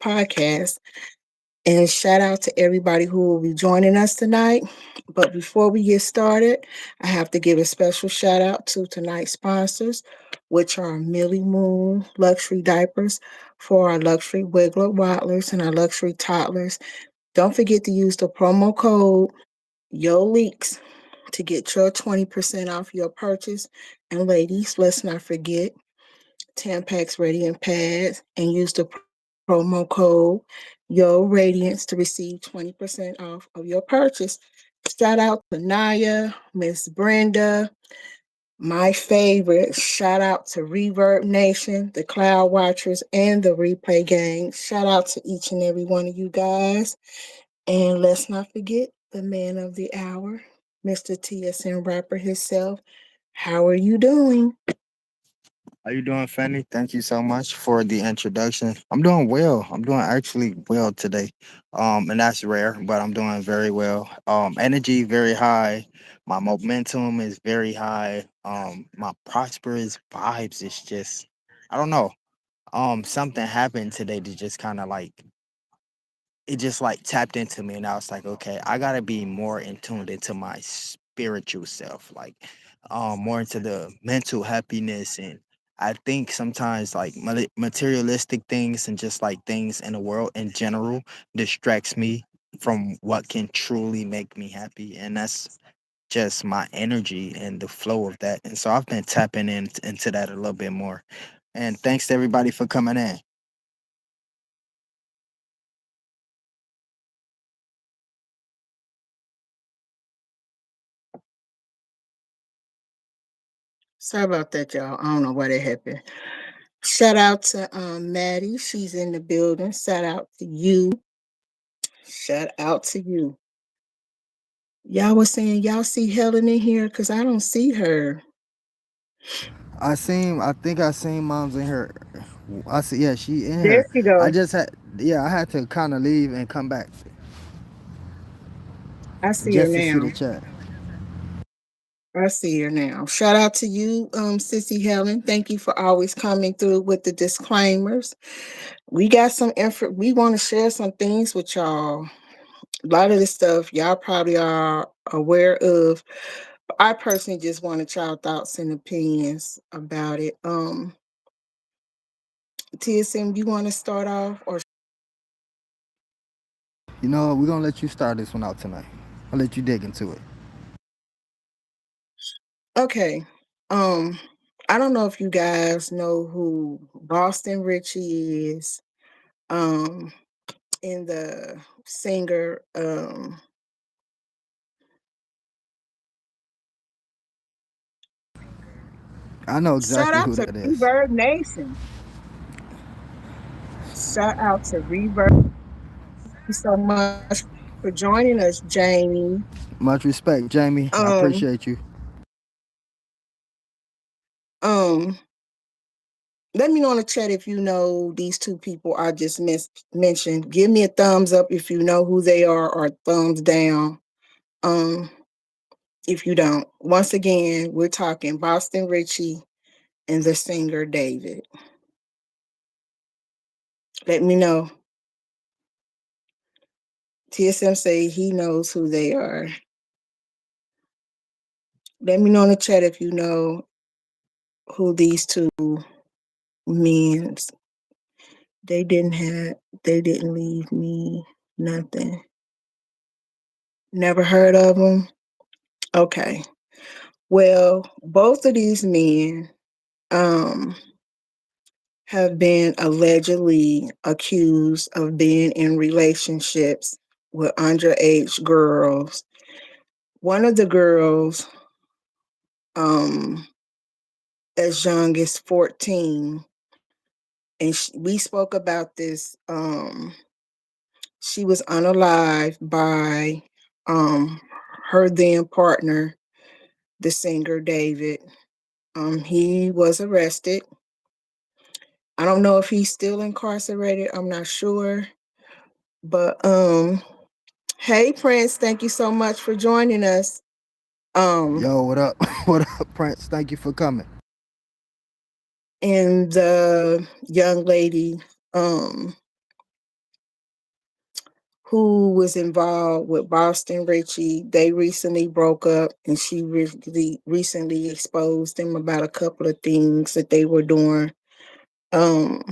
podcast. And shout out to everybody who will be joining us tonight. But before we get started, I have to give a special shout out to tonight's sponsors, which are Millie Moon Luxury Diapers for our luxury Wiggler Waddlers and our luxury toddlers. Don't forget to use the promo code YOLEAKS to get your 20% off your purchase. And ladies, let's not forget Tampax Radiant Pads and use the promo code Yo Radiance to receive 20% off of your purchase. Shout out to Naya, Miss Brenda, my favorite. Shout out to Reverb Nation, the Cloud Watchers, and the Replay Gang. Shout out to each and every one of you guys. And let's not forget the man of the hour, Mr. TSM Rapper himself. How are you doing? How you doing, Fanny? Thank you so much for the introduction. I'm doing well. I'm doing actually well today. And that's rare, but I'm doing very well. Energy very high. My momentum is very high. My prosperous vibes is just I don't know. Something happened today to just kind of like it just like tapped into me and I was like, okay, I gotta be more in tuned into my spiritual self, like more into the mental happiness. And I think sometimes like materialistic things and just like things in the world in general distracts me from what can truly make me happy. And that's just my energy and the flow of that. And so I've been tapping into that a little bit more. And thanks to everybody for coming in. Sorry about that, y'all. I don't know why that happened. Shout out to Maddie. She's in the building. Shout out to you. Shout out to you. Y'all was saying y'all see Helen in here because I don't see her. I think I seen moms in her. I see, yeah, she in There her. she go. I had to kind of leave and come back I see her just to see now. the chat. I see her now. Shout out to you, Sissy Helen. Thank you for always coming through with the disclaimers. We got some info. We want to share some things with y'all. A lot of this stuff y'all probably are aware of. I personally just wanted y'all thoughts and opinions about it. TSM, you want to start off or You know, we're gonna let you start this one out tonight. I'll let you dig into it. okay? Um, I don't know if you guys know who Boston Richie is. In the singer. I know Shout exactly out who to that is. Reverb Nation. Shout out to Reverb. Thank you so much for joining us, Jamie. Much respect, Jamie. I Um, appreciate you. um, Let me know in the chat if you know these two people I just mentioned. Give me a thumbs up if you know who they are, or thumbs down. Um, if you don't. Once again, we're talking Boston Richie and the singer David. Let me know. TSM say he knows who they are. Let me know in the chat if you know who these two men. They didn't leave me nothing. Never heard of them. Okay. Well, both of these men um have been allegedly accused of being in relationships with underage girls. One of the girls um as young as 14, and we spoke about this. She was unalived by her then partner, the singer David. He was arrested. I don't know if he's still incarcerated. I'm not sure. But hey Prince, thank you so much for joining us. Um Yo, what up? What up, Prince? Thank you for coming. and the young lady, um who was involved with Boston Richie. They recently broke up, and she really recently exposed them about a couple of things that they were doing. Um,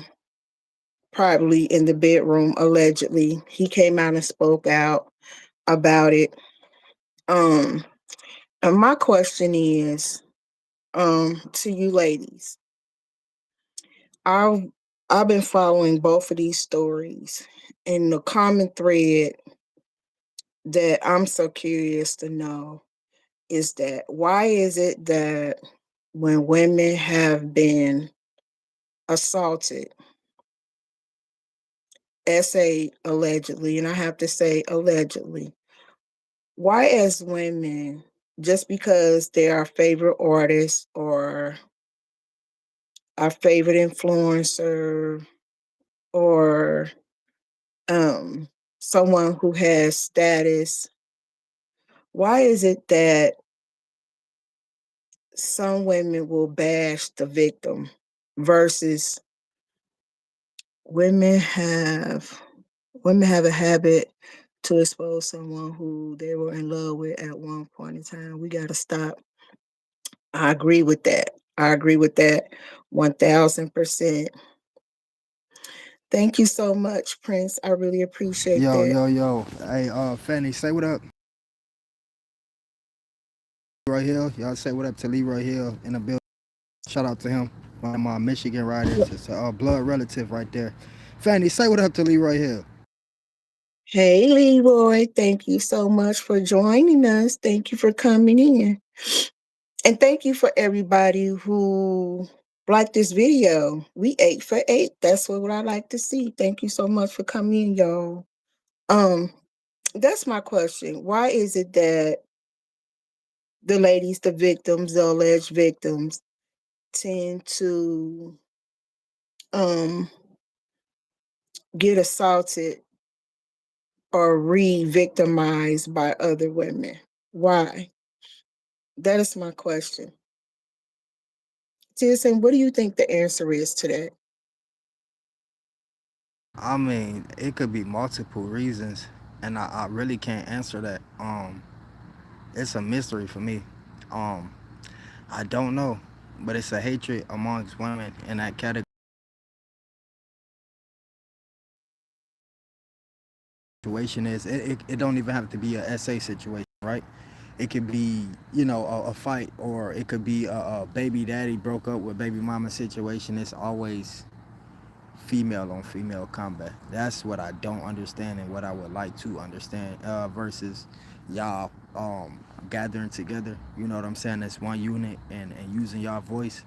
Probably in the bedroom, allegedly. He came out and spoke out about it. Um, and my question is, to you ladies, I've I've been following both of these stories, and the common thread that I'm so curious to know is that why is it that when women have been assaulted, essay allegedly, and I have to say allegedly, why as women, just because they're our favorite artist or our favorite influencer or um someone who has status, why is it that some women will bash the victim versus women have women have a habit to expose someone who they were in love with at one point in time? We got to stop. I agree with that. I agree with that 1000%. Thank you so much, Prince. I really appreciate Yo, that. yo, yo. Hey, Fanny, say what up. Right here. Y'all say what up to Lee right here in the building. Shout out to him. One of my Michigan riders. It's a blood relative right there. Fanny, say what up to Lee right here. Hey, Leroy. Thank you so much for joining us. Thank you for coming in. And thank you for everybody who liked this video. We 8 for 8. That's what I like to see. Thank you so much for coming in, y'all. Um, that's my question. Why is it that the ladies, the victims, the alleged victims, tend to um get assaulted or re-victimized by other women? Why? That is my question. TSM, what do you think the answer is to that? I mean, it could be multiple reasons, and I really can't answer that. It's a mystery for me. Um, I don't know, but it's a hatred amongst women in that category. Situation is it don't even have to be a SA situation, right? It could be, a fight, or it could be a baby daddy broke up with baby mama situation. It's always female on female combat. That's what I don't understand, and what I would like to understand, versus y'all gathering together, you know what I'm saying, as one unit, and using y'all voice.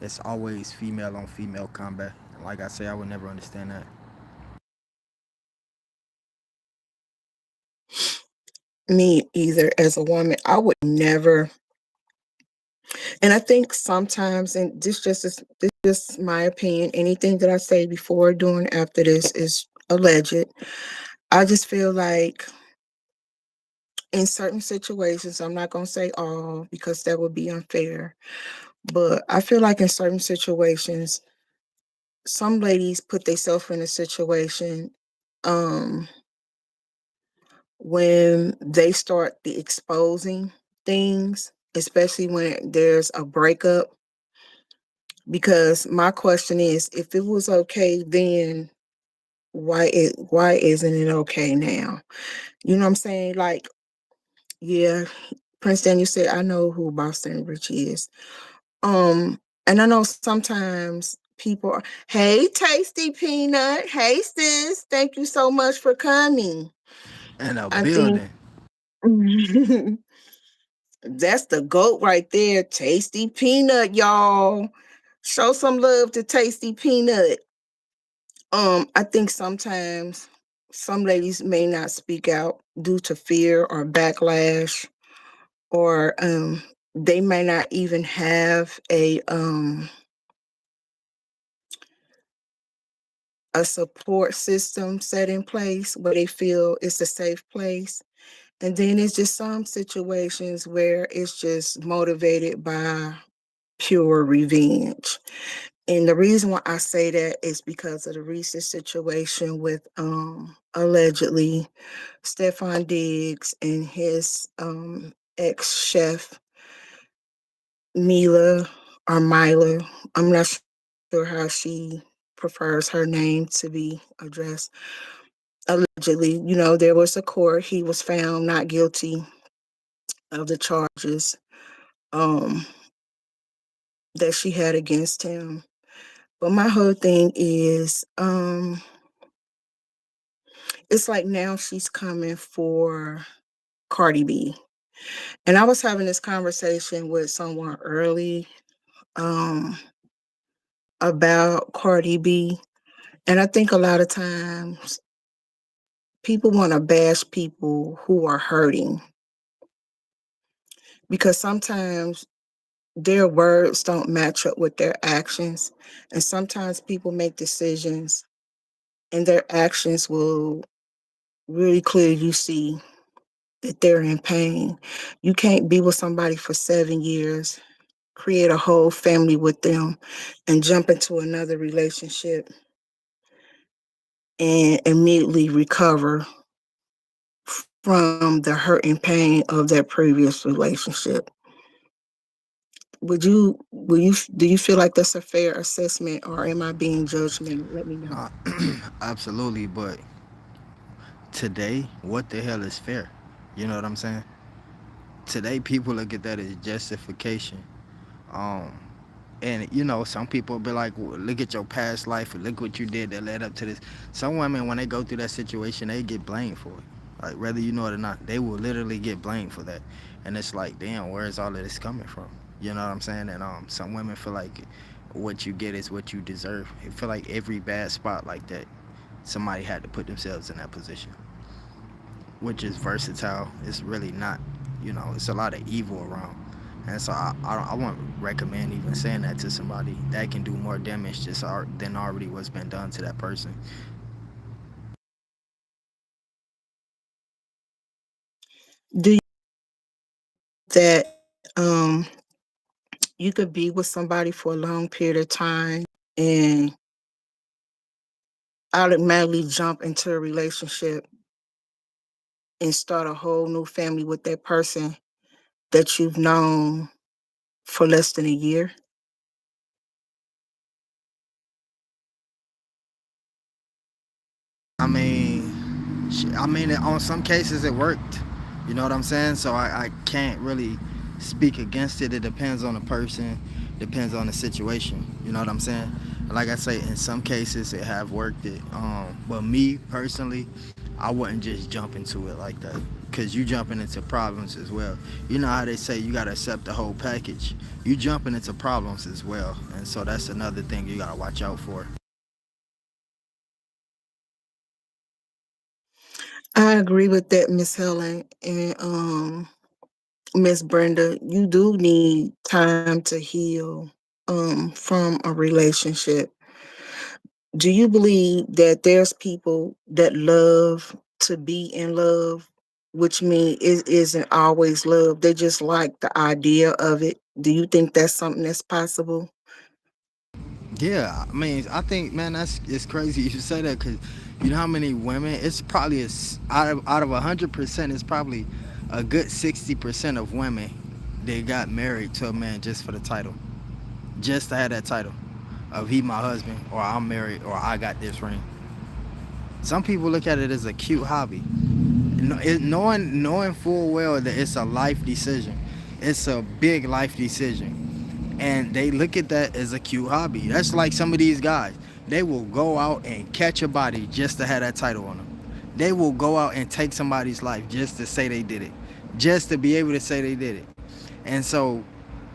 It's always female on female combat. And like I say, I would never understand that. Me either. As a woman, I would never. And I think sometimes, and this just my opinion. Anything that I say before, during, after this is alleged. I just feel like in certain situations, I'm not gonna say all because that would be unfair, but I feel like in certain situations, some ladies put themselves in a situation um when they start the exposing things, especially when there's a breakup. Because my question is, if it was okay then, why isn't it okay now? You know what I'm saying? Like, yeah, Prince Daniel said, I know who Boston Rich is. And I know sometimes people are, hey, Tasty Peanut, hey, sis, thank you so much for coming. And a I think building. that's the GOAT right there, Tasty Peanut, y'all. Show some love to Tasty Peanut. I think sometimes some ladies may not speak out due to fear or backlash, or they may not even have a support system set in place where they feel it's a safe place. And then it's just some situations where it's just motivated by pure revenge. And the reason why I say that is because of the recent situation with allegedly Stefan Diggs and his ex chef Mila or Mila. I'm not sure how she prefers her name to be addressed. Allegedly, there was a court. He was found not guilty of the charges um, that she had against him. But my whole thing is, it's like now she's coming for Cardi B. And I was having this conversation with someone early um, about Cardi B. And I think a lot of times people want to bash people who are hurting because sometimes their words don't match up with their actions. And sometimes people make decisions and their actions will really clearly see that they're in pain. You can't be with somebody for 7 years, create a whole family with them, and jump into another relationship and immediately recover from the hurt and pain of that previous relationship. Do you feel like that's a fair assessment or am I being judgmental? Let me know. Uh, Absolutely, but today, what the hell is fair? You know what I'm saying? Today, people look at that as justification. Um, and some people be like, well, look at your past life and look what you did that led up to this. Some women, when they go through that situation, they get blamed for it. Like, whether you know it or not, they will literally get blamed for that. And it's like, damn, where is all of this coming from? You know what I'm saying? And some women feel like what you get is what you deserve. They feel like every bad spot like that, somebody had to put themselves in that position, which is versatile. It's really not. It's a lot of evil around. And so I won't recommend even saying that to somebody. That can do more damage than already what's been done to that person. Do you that you could be with somebody for a long period of time and automatically jump into a relationship and start a whole new family with that person that you've known for less than a year? I mean, on some cases it worked. You know what I'm saying? So I can't really speak against it. It depends on the person, depends on the situation. You know what I'm saying? Like I say, in some cases it have worked. But me personally, I wouldn't just jump into it like that. Cause you jumping into problems as well. You know how they say you gotta accept the whole package. You jumping into problems as well, and so that's another thing you gotta watch out for. I agree with that, Miss Helen and Miss Brenda. You do need time to heal from a relationship. Do you believe that there's people that love to be in love, which means it isn't always love? They just like the idea of it. Do you think that's something that's possible? Yeah, I mean, I think, man, that's it's crazy you should say that because you know how many women? It's probably out of 100%, it's probably a good 60% of women they got married to a man just for the title, just to have that title of he my husband or I'm married or I got this ring. Some people look at it as a cute hobby, knowing full well that it's a life decision. It's a big life decision, and they look at that as a cute hobby. That's like some of these guys. They will go out and catch a body just to have that title on them. They will go out and take somebody's life just to say they did it, just to be able to say they did it. And so,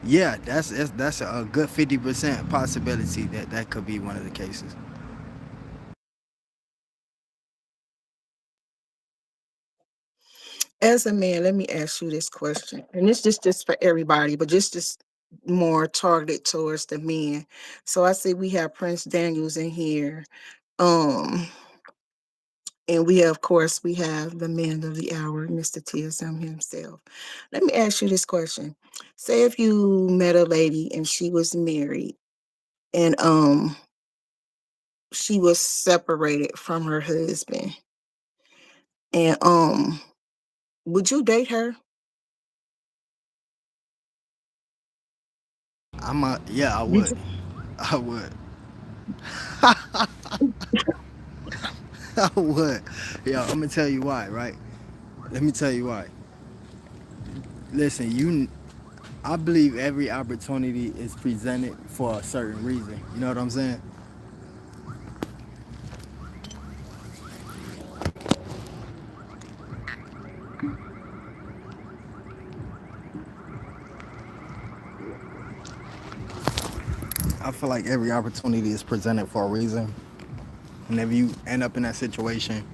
yeah, that's a good 50% possibility that that could be one of the cases. As a man, let me ask you this question, and this just for everybody, but just this more targeted towards the men. So I see we have Prince Daniels in here. Um, And of course, we have the man of the hour, Mr. TSM himself. Let me ask you this question. Say if you met a lady and she was married and she was separated from her husband. And would you date her? Yeah, I Did would. you? I would. I would. Yeah, I'm gonna tell you why, right? Let me tell you why. Listen, I believe every opportunity is presented for a certain reason. You know what I'm saying? I feel like every opportunity is presented for a reason. And if you end up in that situation,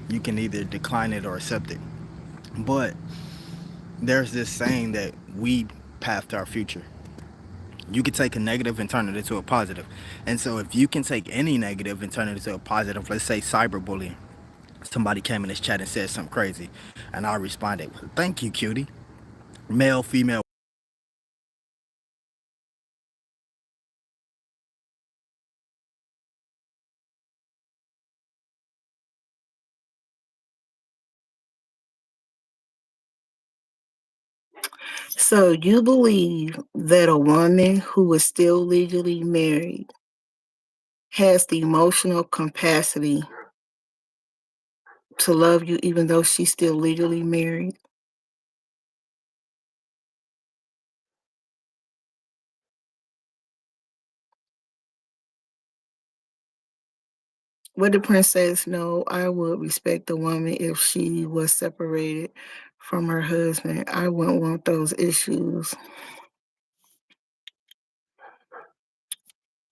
you can either decline it or accept it. But there's this saying that we path to our future. You can take a negative and turn it into a positive. And so if you can take any negative and turn it into a positive, let's say cyberbullying, somebody came in this chat and said something crazy, and I responded, "Thank you, cutie." Male, female. So you believe that a woman who is still legally married has the emotional capacity to love you even though she's still legally married? What the prince says, no, I would respect a woman if she was separated from her husband. I wouldn't want those issues.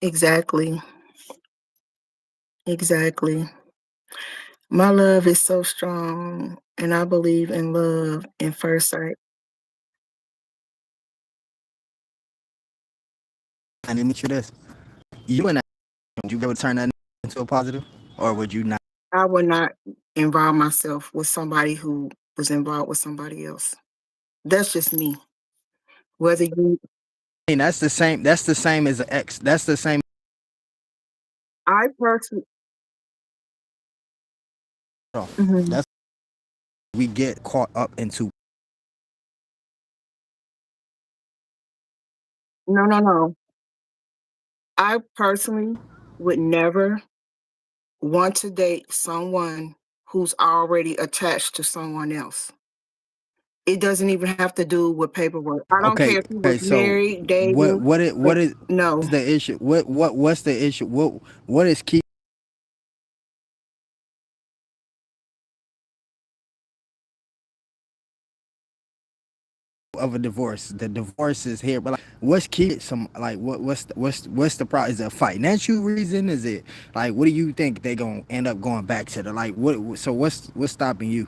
Exactly. Exactly. My love is so strong, and I believe in love in first sight. And let me ask you this: you and that, would you be able to turn that into a positive, or would you not? I would not involve myself with somebody who was involved with somebody else. That's just me. Whether you I mean, that's the same. That's the same as an ex. That's the same. I personally mhm. That's we get caught up into. No, no, no. I personally would never want to date someone who's already attached to someone else. It doesn't even have to do with paperwork. I don't Okay, care if he was okay. So married, dating, but what is no. the issue? What's the issue? What is key of a divorce? The divorce is here, but like, what's key? Some like what's the problem? Is it a financial reason? Is it like what do you think they gonna end up going back to the like what? So what's stopping you?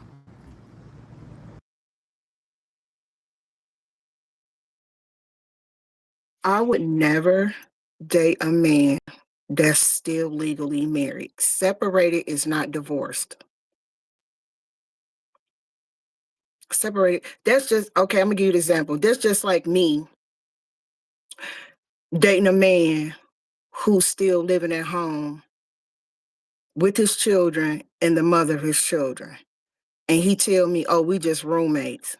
I would never date a man that's still legally married. Separated is not divorced. Separated, that's just okay. I'm gonna give you an example. That's just like me dating a man who's still living at home with his children and the mother of his children. And he tell me, oh, we just roommates.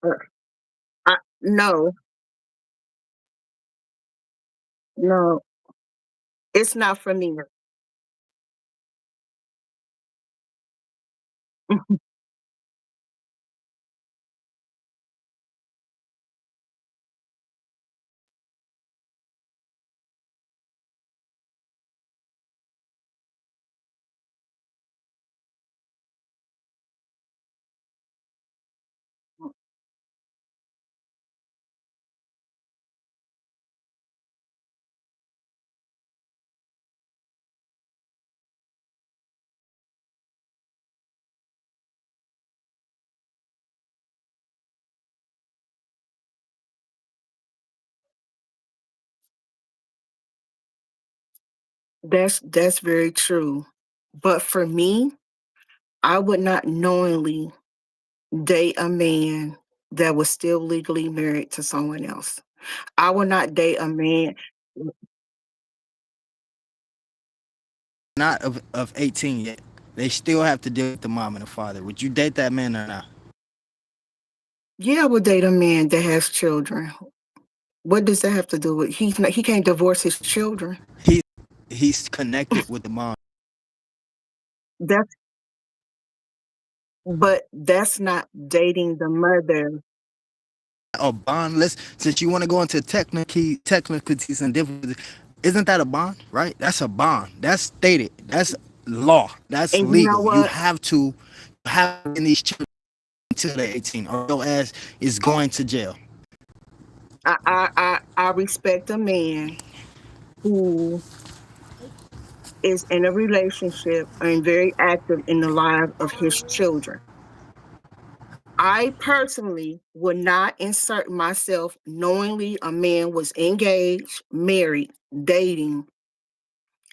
Uh, no, no, it's not for me. That's very true. But for me, I would not knowingly date a man that was still legally married to someone else. I will not date a man. Not of 18 yet. They still have to deal with the mom and the father. Would you date that man or not? Yeah, I would date a man that has children. What does that have to do with? He can't divorce his children. He he's connected with the mom. That's but that's not dating the mother. A bond list. Since you want to go into technicalities and differences, isn't that a bond? Right? That's a bond. That's stated. That's law. That's And you know legal. You what? have to have in these children until they're 18, or your ass is going to jail. I respect a man who is in a relationship and very active in the lives of his children. I personally would not insert myself knowingly a man was engaged, married, dating,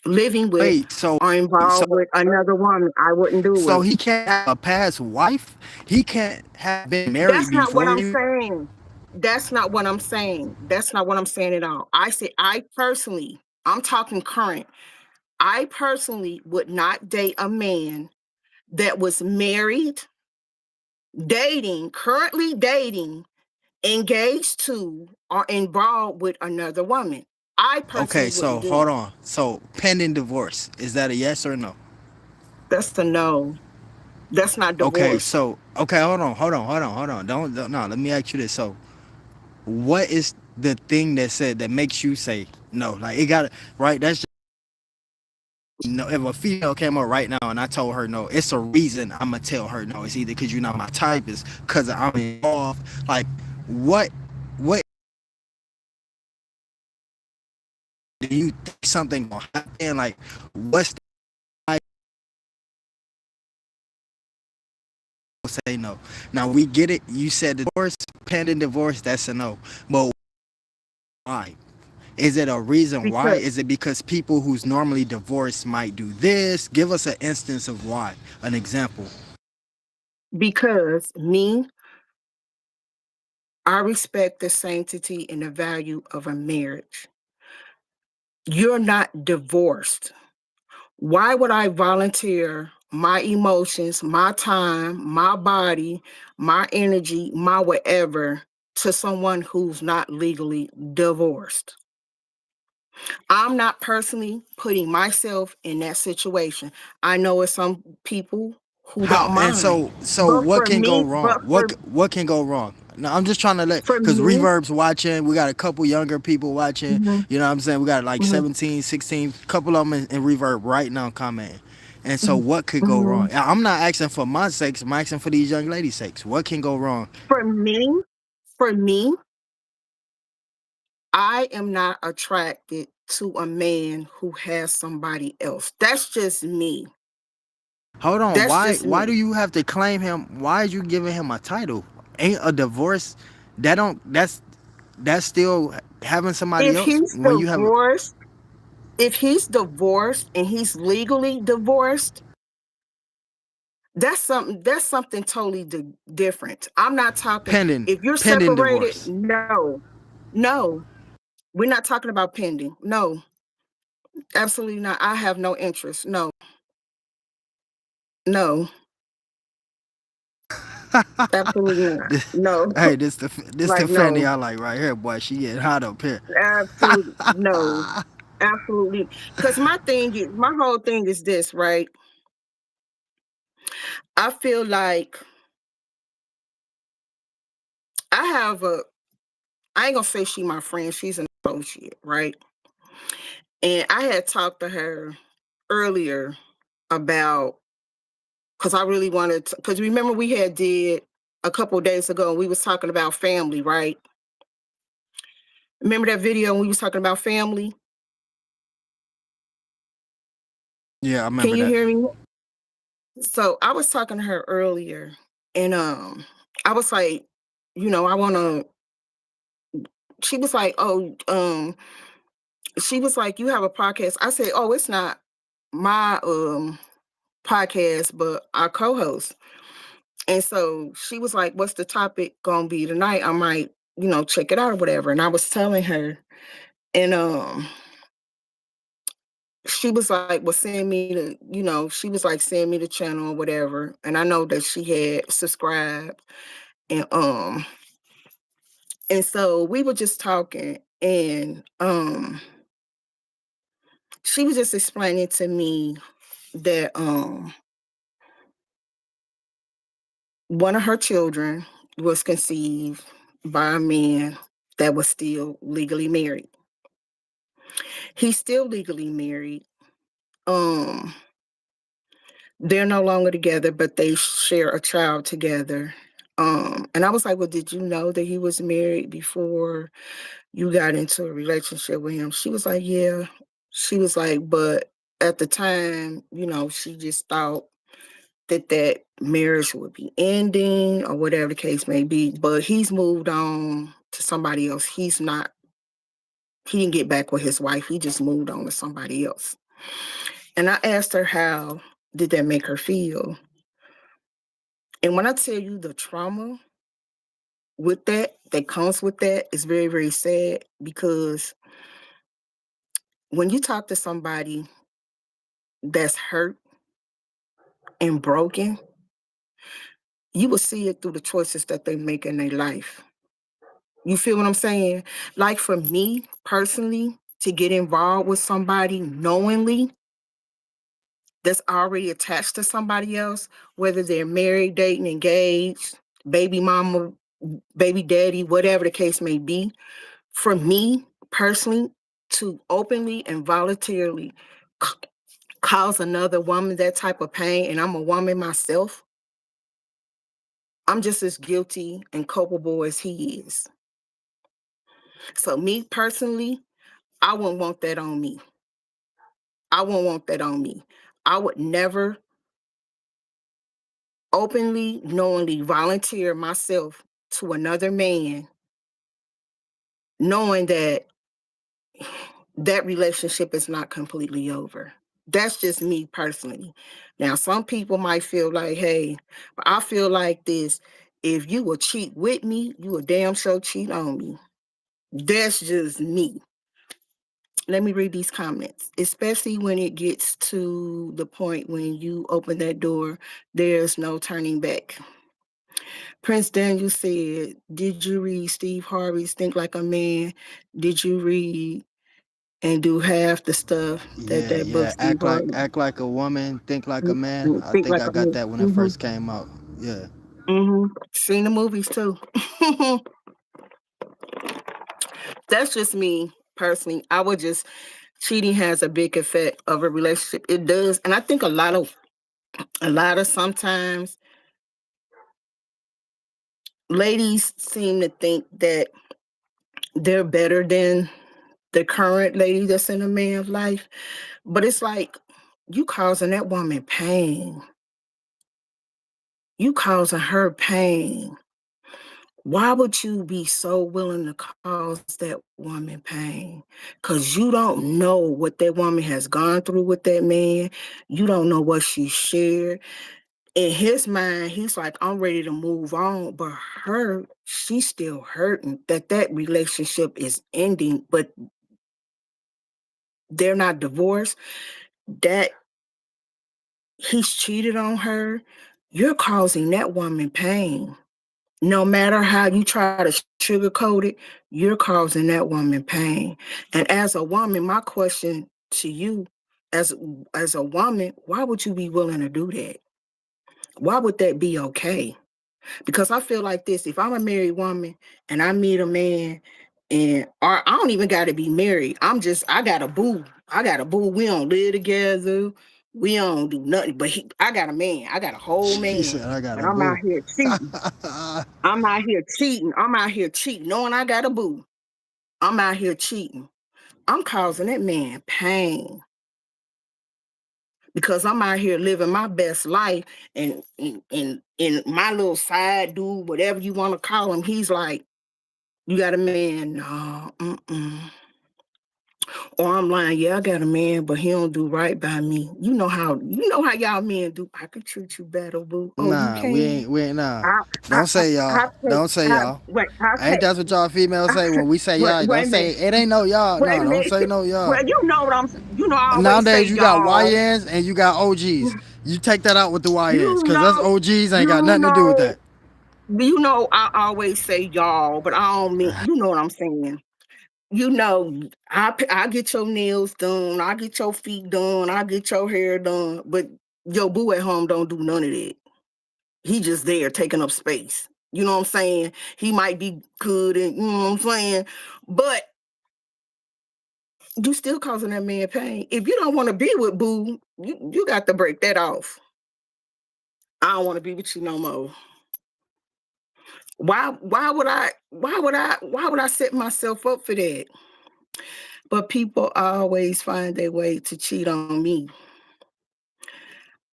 living with, Wait, so or so involved with another woman. I wouldn't do so it. he can't have a past wife. He can't have been married That's not what before I'm you. saying. That's not what I'm saying. That's not what I'm saying at all. I said I personally, I'm talking current. I personally would not date a man that was married, dating, currently dating, engaged to, or involved with another woman. I Okay, personally so wouldn't do hold it. on. So pending divorce, is that a yes or no? That's a no. That's not Okay, divorce. so okay, hold on. Don't no. Let me ask you this. So, what is the thing that said that makes you say no? Like it got right. That's just, no. If a female came up right now and I told her no, it's a reason I'm gonna tell her no. It's either because you're not my type, it's because I'm involved. Like what? What do you think something gonna happen? Like what's the say no? Now we get it. You said divorce, pending divorce. That's a no. But why? Is it a reason why? because Is it because people who's normally divorced might do this? Give us an instance of why, an example. because me, I respect the sanctity and the value of a marriage. You're not divorced. Why would I volunteer my emotions, my time, my body, my energy, my whatever to someone who's not legally divorced? I'm not personally putting myself in that situation. I know it's some people who How don't and mind. so But what for can go me, wrong? What can go wrong? Now I'm just trying to let for because me, Reverb's watching. We got a couple younger people watching. mhm, You know what I'm saying? We got like mhm, 17, 16, couple of them in Reverb right now commenting. And so mhm, what could go wrong? mhm. I'm not asking for my sakes. I'm asking for these young ladies' sakes. What can go wrong? For me, for me, I am not attracted to a man who has somebody else. That's just me. Hold on. That's Why just why do me. you have to claim him? Why are you giving him a title? Ain't a divorce that don't that's still having somebody If else he's when you have divorced, if he's divorced and he's legally divorced, that's something totally different. I'm not talking if you're pending separated, divorce. no. No. We're not talking about pending. No. Absolutely not. I have no interest. No. No. Absolutely not. This- No. hey, this the Like Fanny no. I like right here, boy. She getting hot up here. Absolutely no. Absolutely. Because my whole thing is this, right? I feel like I have a I ain't gonna say she my friend, she's an associate, right? And I had talked to her earlier about because I really wanted to, because remember we had did a couple of days ago and we was talking about family, right? Remember that video when we was talking about family? Yeah, I Can remember you that. hear me? So I was talking to her earlier and I was like, I wanna she was like, oh, she was like, you have a podcast. I said, oh, it's not my podcast, but our co-host. And so she was like, what's the topic gonna be tonight? I'm like, check it out or whatever. And I was telling her, and she was like, well, send me she was like, send me the channel or whatever. And I know that she had subscribed, and so we were just talking, and she was just explaining to me that one of her children was conceived by a man that was still legally married. He's still legally married. Um, they're no longer together, but they share a child together. And I was like, well, did you know that he was married before you got into a relationship with him? She was like, yeah. She was like, but at the time, she just thought that marriage would be ending or whatever the case may be. But he's moved on to somebody else. He didn't get back with his wife. He just moved on to somebody else. And I asked her, how did that make her feel? And when I tell you the trauma with that comes with that, is very, very sad, because when you talk to somebody that's hurt and broken, you will see it through the choices that they make in their life. You feel what I'm saying? Like for me personally, to get involved with somebody knowingly that's already attached to somebody else, whether they're married, dating, engaged, baby mama, baby daddy, whatever the case may be, for me personally, to openly and voluntarily cause another woman that type of pain, and I'm a woman myself, I'm just as guilty and culpable as he is. So me personally, I wouldn't want that on me. I wouldn't want that on me. I would never openly, knowingly volunteer myself to another man, knowing that that relationship is not completely over. That's just me personally. Now, some people might feel like, hey, but I feel like this. If you will cheat with me, you will damn sure cheat on me. That's just me. Let me read these comments, especially when it gets to the point when you open that door, there's no turning back. Prince Daniel said, did you read Steve Harvey's Think Like a Man? Did you read and do half the stuff that Yeah, that book yeah. Steve Harvey? Act like a woman, think like a man. I Think think Like I a got Man. that when it first came out. Yeah. Seen the movies too. That's just me personally. I would just cheating has a big effect of a relationship. It does, and I think a lot of sometimes ladies seem to think that they're better than the current lady that's in a man's life. But it's like, you causing that woman pain. You causing her pain. Why would you be so willing to cause that woman pain? Because you don't know what that woman has gone through with that man. You don't know what she shared. In his mind, he's like, I'm ready to move on. But she's still hurting that relationship is ending, but they're not divorced. That he's cheated on her. You're causing that woman pain. No matter how you try to sugarcoat it, you're causing that woman pain. And as a woman, my question to you, as as a woman, why would you be willing to do that? Why would that be okay? Because I feel like this: if I'm a married woman and I meet a man, or I don't even got to be married. I got a boo. I got a boo. We don't live together. We don't do nothing. But I got a man. I got a whole He man, said I got and a I'm out boo. here cheating. I'm out here cheating. I'm out here cheating, knowing I got a boo. I'm out here cheating. I'm causing that man pain because I'm out here living my best life, and my little side dude, whatever you want to call him, he's like, you got a man? No, Or I'm lying, yeah, I got a man, but he don't do right by me. You know how y'all men do. I could treat you better, boo. Oh, you Nah, can? we ain't nah. I I Don't I say y'all. I take Don't say I y'all. wait, I Ain't take that's what y'all females I say when take we say y'all? wait Don't a say minute. it ain't no y'all. Wait No, a don't minute. say no y'all. Well, you know what I always say Nowadays you got y'all. YNs and you got OGs. You take that out with the YNs You because us know, OGs ain't got you nothing to do with know, that. I always say y'all, but I don't mean you know what I'm saying. I get your nails done, I get your feet done, I get your hair done, but your boo at home don't do none of that. He just there taking up space. You know what I'm saying? He might be good and you know what I'm saying, but you still causing that man pain. If you don't want to be with boo, you got to break that off. I don't want to be with you no more. Why would I set myself up for that? But people always find their way to cheat on me.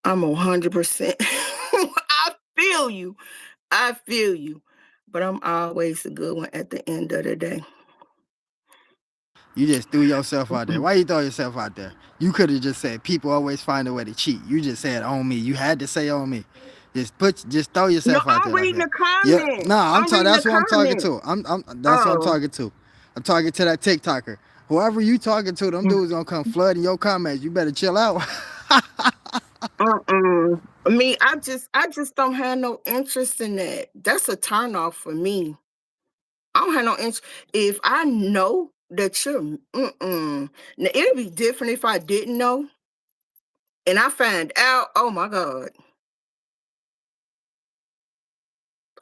I'm 100%. I feel you. I feel you. But I'm always a good one at the end of the day. You just threw yourself out there. Why you throw yourself out there? You could have just said people always find a way to cheat. You just said on me. You had to say on me. Just throw No, yourself out I'm there like reading that. the Yeah, comments. nah. I'm reading the That's what I'm talking comments. to. That's what I'm Oh. talking to. I'm talking to that TikToker. Whoever you talking to, them dudes gonna come flooding your comments. You better chill out. Mm-mm. I just don't have no interest in that. That's a turn off for me. I don't have no interest. If I know that you're, now it'd be different if I didn't know and I find out. Oh my God,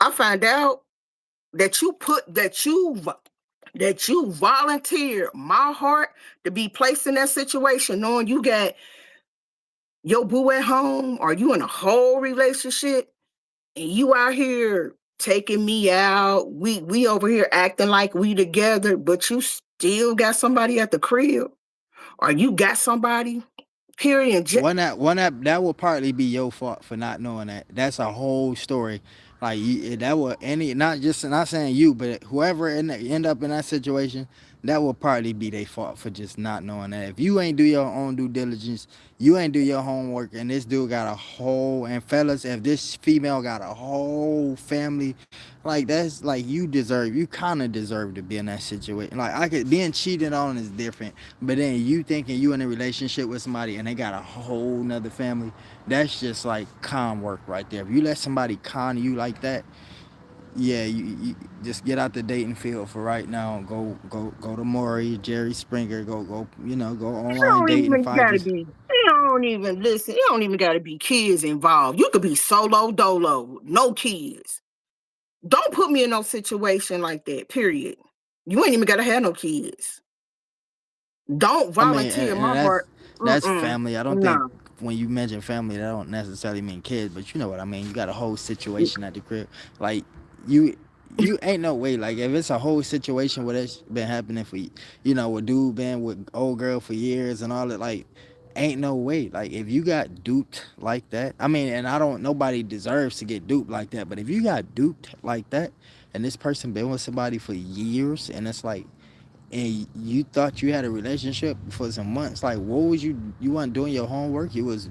I find out that you volunteered my heart to be placed in that situation, knowing you got your boo at home or you in a whole relationship and you out here taking me out. We over here acting like we together, but you still got somebody at the crib or you got somebody. Period. That will partly be your fault for not knowing that. That's a whole story. Like that will any not just not saying you, but whoever end up in that situation, that will partly be their fault for just not knowing that. If you ain't do your own due diligence, you ain't do your homework, and this dude got a whole and fellas, if this female got a whole family, like that's like you kind of deserve to be in that situation. Like I could being cheated on is different, but then you thinking you in a relationship with somebody and they got a whole nother family, that's just like con work right there. If you let somebody con you like that, yeah, you just get out the dating field for right now. Go to Maury, Jerry Springer. Go online Don't dating. even Find gotta you. be. You don't even listen. You don't even gotta be kids involved. You could be solo dolo, no kids. Don't put me in no situation like that. Period. You ain't even gotta have no kids. Don't I mean, volunteer and my heart. that's family. I don't think No. when you mention family, that don't necessarily mean kids, but you know what I mean. You got a whole situation at the crib, like you. You ain't no way. Like if it's a whole situation where that's been happening for with dude been with old girl for years and all that, like ain't no way. Like if you got duped like that, I mean, and I don't nobody deserves to get duped like that, but if you got duped like that and this person been with somebody for years and it's like and you thought you had a relationship for some months, like what was you weren't doing your homework, you was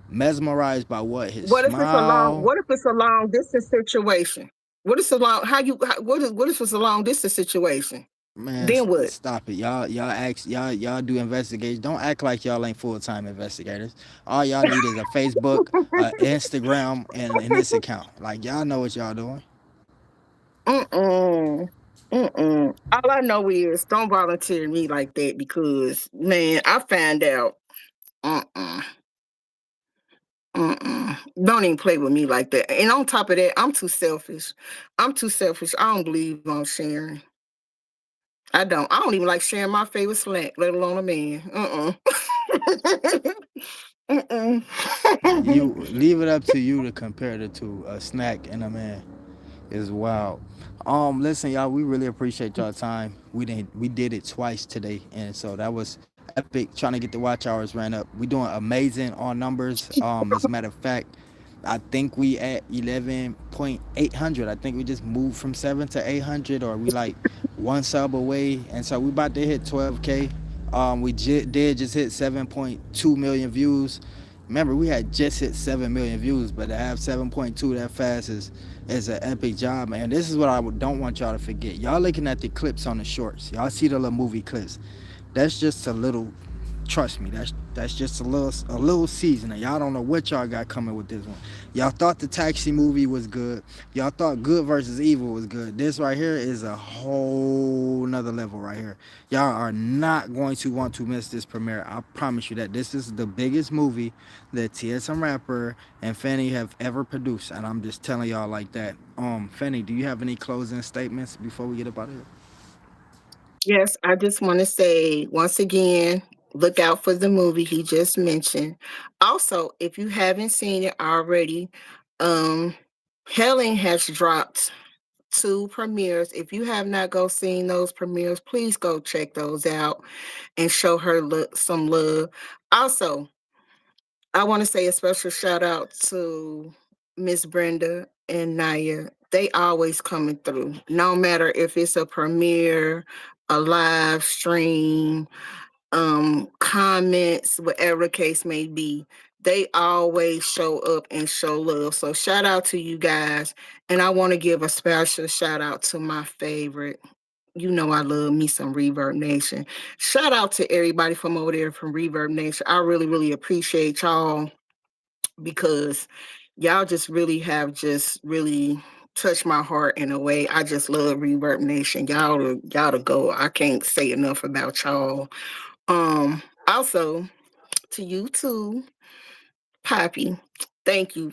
mesmerized by what his smile. What if it's a long distance situation? What is a long how you how, what if it's a long distance situation? Man, Then what? stop it. Y'all do investigations. Don't act like y'all ain't full-time investigators. All y'all need is a Facebook, Instagram, and this account. Like y'all know what y'all doing. Mm-mm. Mm-mm. All I know is don't volunteer me like that because man, I find out. Mm-mm. Mm-mm. Don't even play with me like that. And on top of that, I'm too selfish. I'm too selfish. I don't believe on sharing. I don't. I don't even like sharing my favorite snack, let alone a man. You leave it up to you to compare the two, a snack and a man. Is wild. Listen, y'all, we really appreciate y'all time. We did it twice today, and so that was epic. Trying to get the watch hours ran up. We doing amazing on numbers. As a matter of fact, I think we at 11.800. I think we just moved from 7 to 800, or we like one sub away, and so we about to hit 12K. Did just hit 7.2 million views. Remember, we had just hit 7 million views, but to have 7.2 that fast is an epic job, man. This is what I don't want y'all to forget. Y'all looking at the clips on the shorts. Y'all see the little movie clips. That's just a little. Trust me, that's just a little seasoning. Y'all don't know what y'all got coming with this one. Y'all thought the Taxi movie was good. Y'all thought Good versus Evil was good. This right here is a whole nother level right here. Y'all are not going to want to miss this premiere. I promise you that this is the biggest movie that TSM Rapper and Fanny have ever produced, and I'm just telling y'all like that. Fanny, do you have any closing statements before we get up out of here? Yes, I just want to say once again, look out for the movie he just mentioned. Also, if you haven't seen it already, um, Helen has dropped two premieres. If you have not go seen those premieres, please go check those out and show her some love. Also, I want to say a special shout out to Miss Brenda and Naya. They always coming through, no matter if it's a premiere, a live stream, comments, whatever the case may be. They always show up and show love. So shout out to you guys. And I want to give a special shout out to my favorite. You know I love me some Reverb Nation. Shout out to everybody from over there from Reverb Nation. I really, really appreciate y'all because y'all just really have just really touched my heart in a way. I just love Reverb Nation. Y'all to go. I can't say enough about y'all. Also to you too, Poppy. Thank you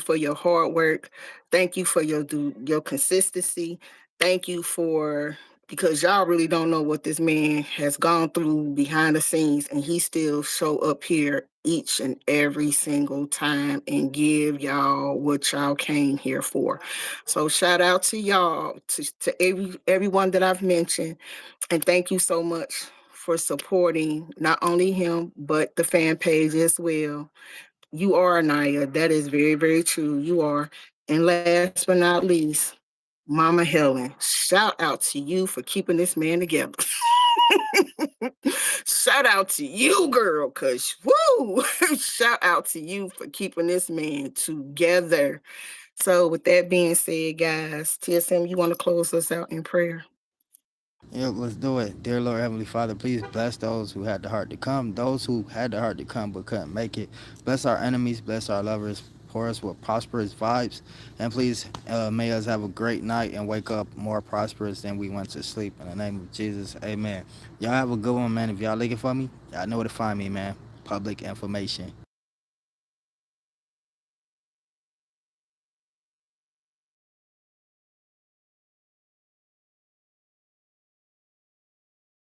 for your hard work. Thank you for your consistency. Thank you for because y'all really don't know what this man has gone through behind the scenes, and he still show up here each and every single time and give y'all what y'all came here for. So shout out to y'all, to everyone that I've mentioned, and thank you so much for supporting not only him but the fan page as well. You are Anaya. That is very, very true. You are. And last but not least, Mama Helen. Shout out to you for keeping this man together. Shout out to you, girl, because woo! Shout out to you for keeping this man together. So, with that being said, guys, TSM, you want to close us out in prayer? Yep, let's do it. Dear Lord Heavenly Father, please bless those who had the heart to come, those who had the heart to come but couldn't make it. Bless our enemies, bless our lovers, pour us with prosperous vibes, and please may us have a great night and wake up more prosperous than we went to sleep. In the name of Jesus, amen. Y'all have a good one, man. If y'all looking for me, y'all know where to find me, man. Public information.